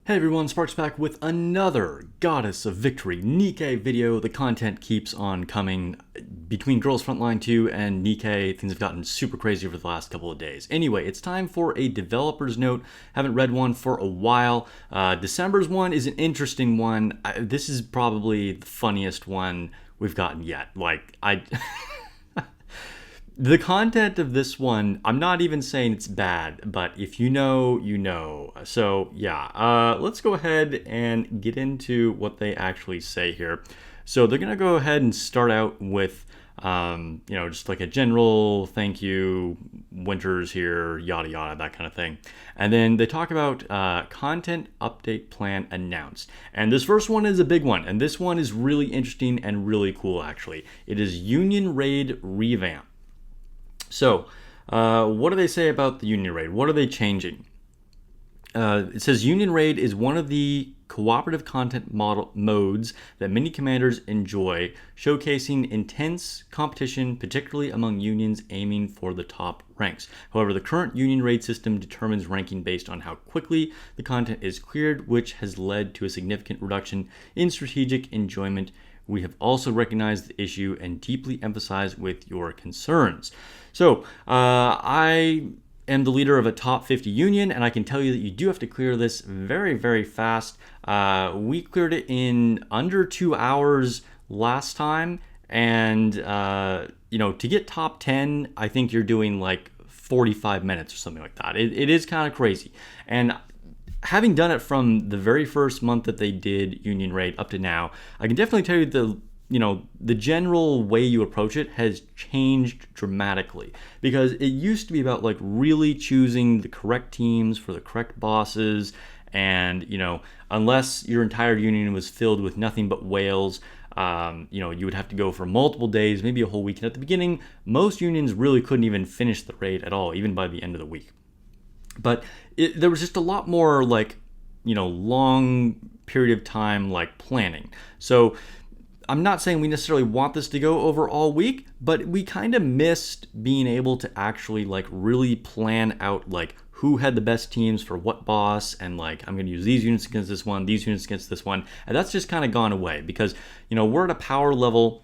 Hey everyone, Sparks back with another Goddess of Victory Nikke video. The content keeps on coming between Girls Frontline 2 and Nikke. Things have gotten super crazy over the last couple of days. Anyway, it's time for a developer's note. Haven't read one for a while. December's one is an interesting one. This is probably the funniest one we've gotten yet. The content of this one, I'm not even saying it's bad, but if you know, you know. So yeah, let's go ahead and get into what they actually say here. So they're gonna go ahead and start out with, just like a general thank you, winter's here, yada yada, that kind of thing. And then they talk about content update plan announced. And this first one is a big one, and this one is really interesting and really cool actually. It is Union Raid revamp. So, what do they say about the Union Raid? What are they changing? It says Union Raid is one of the cooperative content modes that many commanders enjoy, showcasing intense competition, particularly among unions aiming for the top ranks. However, the current Union Raid system determines ranking based on how quickly the content is cleared, which has led to a significant reduction in strategic enjoyment. We have also recognized the issue and deeply empathized with your concerns. So, I am the leader of a top 50 union, and I can tell you that you do have to clear this very, very fast. We cleared it in under 2 hours last time, and to get top 10, I think you're doing like 45 minutes or something like that. It is kind of crazy. And having done it from the very first month that they did Union Raid up to now, I can definitely tell you the general way you approach it has changed dramatically, because it used to be about like really choosing the correct teams for the correct bosses, and unless your entire union was filled with nothing but whales, you would have to go for multiple days, maybe a whole week. And at the beginning, most unions really couldn't even finish the raid at all, even by the end of the week. But there was just a lot more long period of time planning. So I'm not saying we necessarily want this to go over all week, but we kind of missed being able to actually really plan out who had the best teams for what boss, and I'm going to use these units against this one, these units against this one. And that's just kind of gone away because, we're at a power level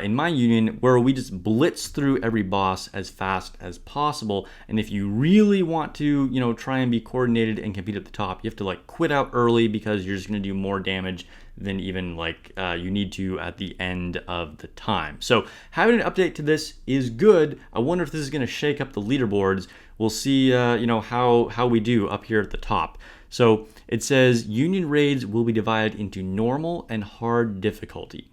in my union where we just blitz through every boss as fast as possible. And if you really want to, try and be coordinated and compete at the top, you have to quit out early, because you're just going to do more damage than even you need to at the end of the time. So having an update to this is good. I wonder if this is going to shake up the leaderboards. We'll see, how we do up here at the top. So it says Union Raids will be divided into normal and hard difficulty.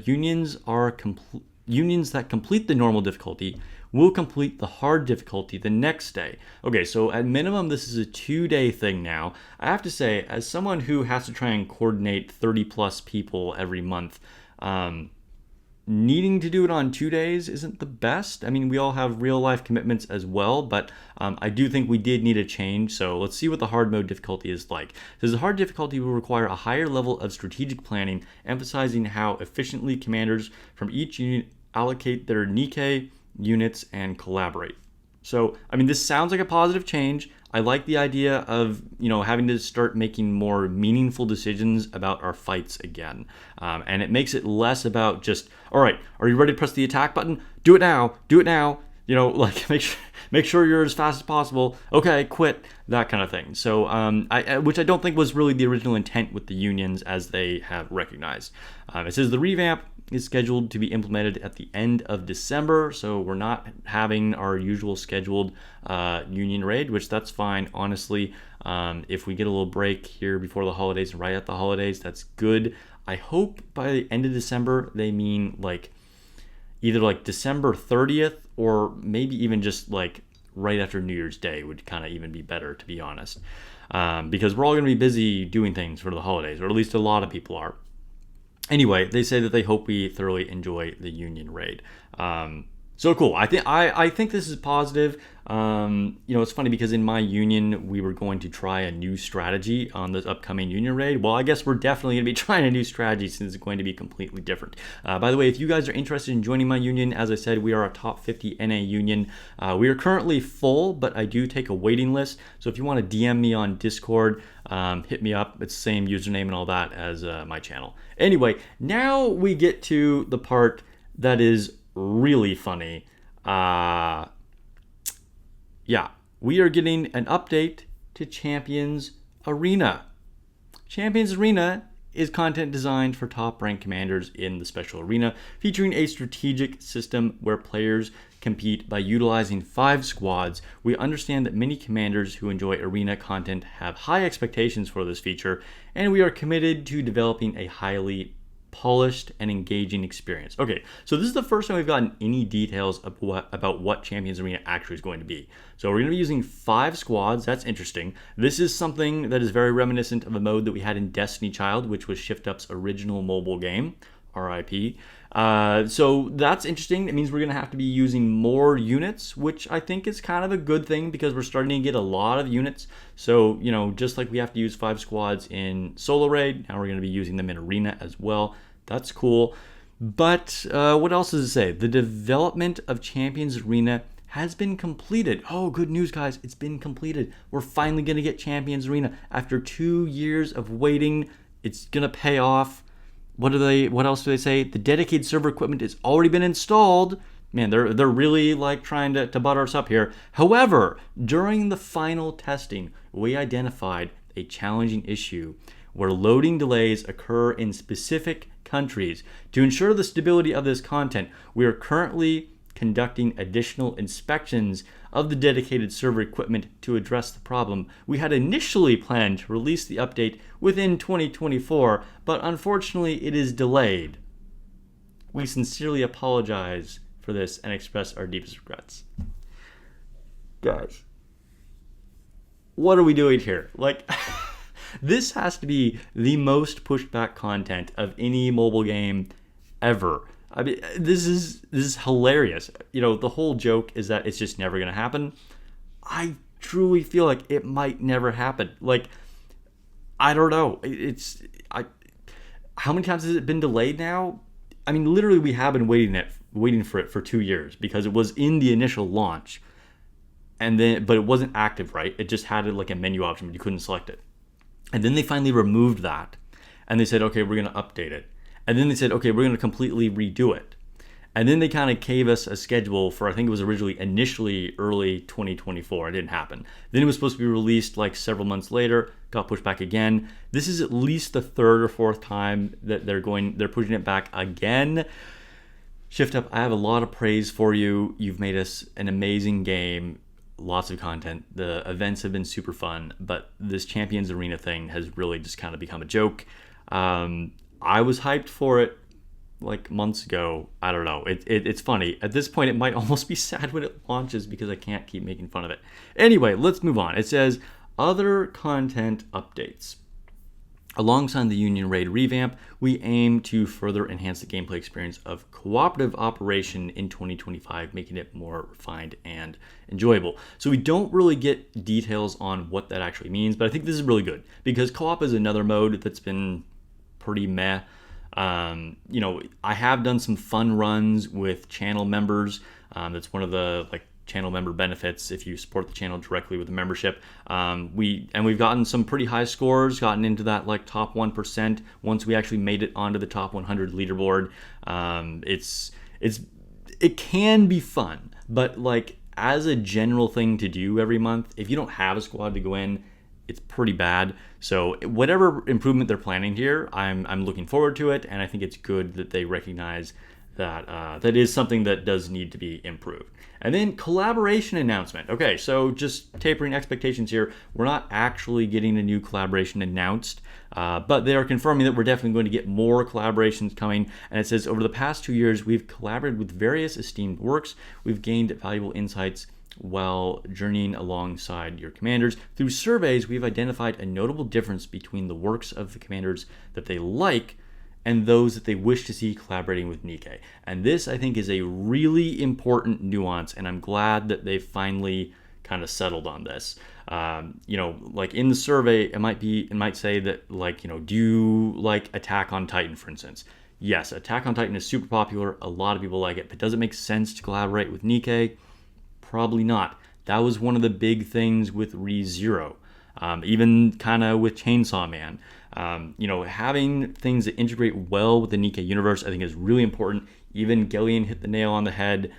Unions that complete the normal difficulty will complete the hard difficulty the next day. Okay, so at minimum, this is a 2-day thing now. I have to say, as someone who has to try and coordinate 30 plus people every month, needing to do it on 2 days isn't the best. I mean, we all have real life commitments as well, but I do think we did need a change. So let's see what the hard mode difficulty is like. Because the hard difficulty will require a higher level of strategic planning, emphasizing how efficiently commanders from each unit allocate their Nikke units and collaborate. So, I mean, this sounds like a positive change. I like the idea of, having to start making more meaningful decisions about our fights again. And it makes it less about just, all right, are you ready to press the attack button? Do it now. Do it now. Make sure you're as fast as possible. Okay, quit, that kind of thing. So, which I don't think was really the original intent with the unions, as they have recognized. It says the revamp is scheduled to be implemented at the end of December, so we're not having our usual scheduled Union Raid, which that's fine, honestly. If we get a little break here before the holidays and right at the holidays, that's good. I hope by the end of December they mean either December 30th, or maybe even just right after New Year's Day would kind of even be better, to be honest, because we're all going to be busy doing things for the holidays, or at least a lot of people are. Anyway, they say that they hope we thoroughly enjoy the Union Raid. So cool. I think this is positive. It's funny because in my union we were going to try a new strategy on the upcoming union raid. Well, I guess we're definitely going to be trying a new strategy since it's going to be completely different. By the way, if you guys are interested in joining my union, as I said, we are a top 50 NA union. We are currently full, but I do take a waiting list. So if you want to DM me on Discord, hit me up. It's the same username and all that as my channel. Anyway, now we get to the part that is really funny. We are getting an update to Champions Arena. Champions Arena is content designed for top ranked commanders in the special arena, featuring a strategic system where players compete by utilizing 5 squads. We understand that many commanders who enjoy arena content have high expectations for this feature, and we are committed to developing a highly polished and engaging experience. Okay, so this is the first time we've gotten any details of about what Champions Arena actually is going to be. So we're going to be using 5 squads. That's interesting. This is something that is very reminiscent of a mode that we had in Destiny Child, which was Shift Up's original mobile game, RIP. So that's interesting. It means we're going to have to be using more units, which I think is kind of a good thing because we're starting to get a lot of units. So, just like we have to use 5 squads in solo raid, now we're going to be using them in arena as well. That's cool. But what else does it say? The development of Champions Arena has been completed. Oh, good news, guys. It's been completed. We're finally going to get Champions Arena. After 2 years of waiting, it's going to pay off. What else do they say? The dedicated server equipment has already been installed. Man, they're really like trying to butter us up here. However, during the final testing, we identified a challenging issue where loading delays occur in specific countries. To ensure the stability of this content, we are currently conducting additional inspections of the dedicated server equipment to address the problem. We had initially planned to release the update within 2024, but unfortunately it is delayed. We sincerely apologize for this and express our deepest regrets. Guys, what are we doing here? This has to be the most pushed back content of any mobile game ever. I mean, this is hilarious. The whole joke is that it's just never going to happen. I truly feel like it might never happen. I don't know. How many times has it been delayed now? I mean, literally, we have been waiting for it for 2 years because it was in the initial launch, but it wasn't active, right? It just had a menu option, but you couldn't select it. And then they finally removed that, and they said, okay, we're going to update it. And then they said, okay, we're going to completely redo it. And then they kind of gave us a schedule for, I think it was initially early 2024. It didn't happen. Then it was supposed to be released several months later, got pushed back again. This is at least the 3rd or 4th time that they're pushing it back again. Shift Up, I have a lot of praise for you. You've made us an amazing game. Lots of content. The events have been super fun, but this Champions Arena thing has really just kind of become a joke. I was hyped for it months ago. I don't know. It's funny. At this point, it might almost be sad when it launches because I can't keep making fun of it. Anyway, let's move on. It says other content updates. Alongside the Union Raid revamp, we aim to further enhance the gameplay experience of cooperative operation in 2025, making it more refined and enjoyable. So we don't really get details on what that actually means, but I think this is really good because co-op is another mode that's been pretty meh. I have done some fun runs with channel members. That's one of the channel member benefits if you support the channel directly with a membership. We've gotten some pretty high scores, gotten into that top 1% once we actually made it onto the top 100 leaderboard. It can be fun, but as a general thing to do every month, if you don't have a squad to go in, it's pretty bad. So whatever improvement they're planning here, I'm looking forward to it, and I think it's good that they recognize that that is something that does need to be improved. And then collaboration announcement. Okay, so just tapering expectations here. We're not actually getting a new collaboration announced, but they are confirming that we're definitely going to get more collaborations coming. And it says, over the past 2 years, we've collaborated with various esteemed works. We've gained valuable insights while journeying alongside your commanders. Through surveys, we've identified a notable difference between the works of the commanders that they like and those that they wish to see collaborating with Nikke. And this, I think, is a really important nuance, and I'm glad that they finally kind of settled on this. Like in the survey, it might say that, like, do you like Attack on Titan, for instance? Yes, Attack on Titan is super popular. A lot of people like it, but does it make sense to collaborate with Nikke? Probably not. That was one of the big things with ReZero. Even kind of with Chainsaw Man. Having things that integrate well with the Nikke universe, I think, is really important. Even Gillian hit the nail on the head.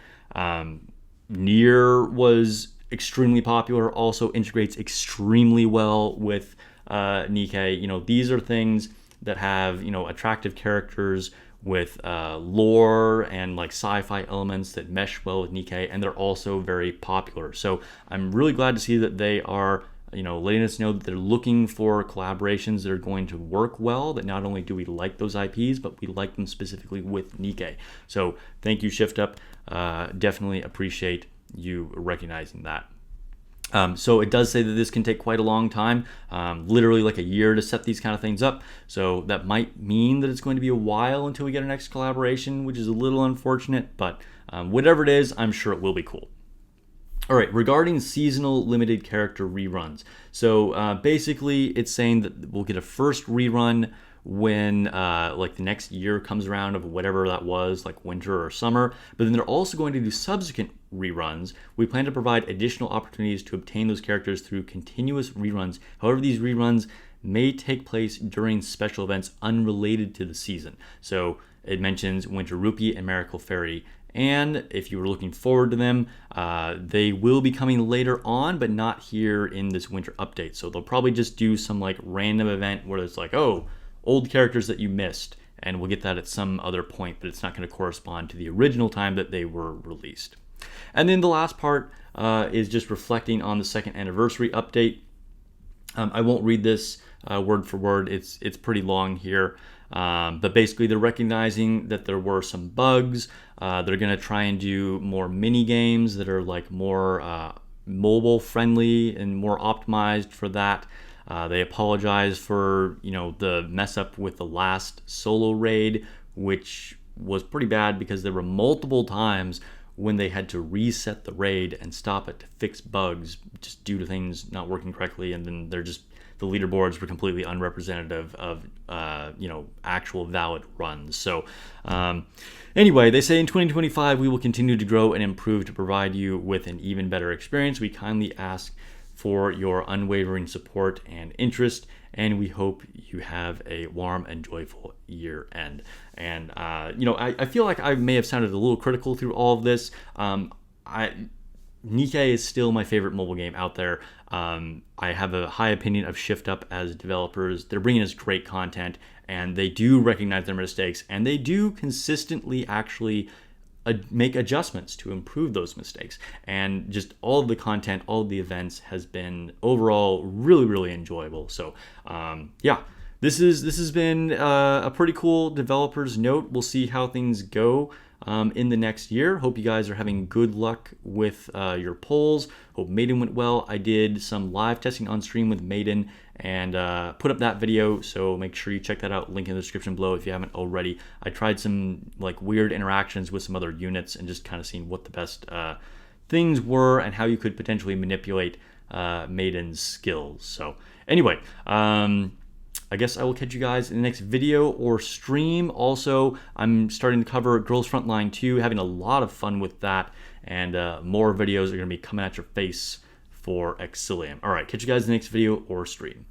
Nier was extremely popular, also integrates extremely well with Nikke. These are things that have, attractive characters with lore and like sci-fi elements that mesh well with Nikke, and they're also very popular. So I'm really glad to see that they are letting us know that they're looking for collaborations that are going to work well, that not only do we like those IPs, but we like them specifically with Nikke. So thank you, Shift Up. Definitely appreciate you recognizing that. So it does say that this can take quite a long time, literally like a year to set these kind of things up. So that might mean that it's going to be a while until we get our next collaboration, which is a little unfortunate, but whatever it is, I'm sure it will be cool. All right, regarding seasonal limited character reruns. So basically it's saying that we'll get a first rerun when like the next year comes around of whatever that was, like winter or summer, but then they're also going to do subsequent reruns. We plan to provide additional opportunities to obtain those characters through continuous reruns. However, these reruns may take place during special events unrelated to the season. So it mentions Winter Rupee and Miracle Fairy, and if you were looking forward to them, they will be coming later on, but not here in this winter update. So they'll probably just do some like random event where it's like, oh, old characters that you missed, and we'll get that at some other point, but it's not going to correspond to the original time that they were released. And then the last part is just reflecting on the second anniversary update. I won't read this word for word. It's pretty long here. But basically they're recognizing that there were some bugs. They're going to try and do more mini games that are like more mobile friendly and more optimized for that. They apologize for, the mess up with the last solo raid, which was pretty bad because there were multiple times when they had to reset the raid and stop it to fix bugs just due to things not working correctly, and then the leaderboards were completely unrepresentative of actual valid runs. So anyway, they say in 2025 we will continue to grow and improve to provide you with an even better experience. We kindly ask for your unwavering support and interest, and we hope you have a warm and joyful year end. And I feel like I may have sounded a little critical through all of this. Nikke is still my favorite mobile game out there. I have a high opinion of Shift Up as developers. They're bringing us great content, and they do recognize their mistakes, and they do consistently actually make adjustments to improve those mistakes. And just all of the content, all of the events has been overall really, really enjoyable. So this has been a pretty cool developer's note. We'll see how things go in the next year. Hope you guys are having good luck with your polls. Hope Maiden went well. I did some live testing on stream with Maiden and put up that video, so make sure you check that out. Link in the description below if you haven't already. I tried some like weird interactions with some other units and just kind of seeing what the best things were and how you could potentially manipulate Maiden's skills. So anyway, I guess I will catch you guys in the next video or stream. Also, I'm starting to cover Girls Frontline 2, having a lot of fun with that, and more videos are going to be coming at your face for Exilium. All right, catch you guys in the next video or stream.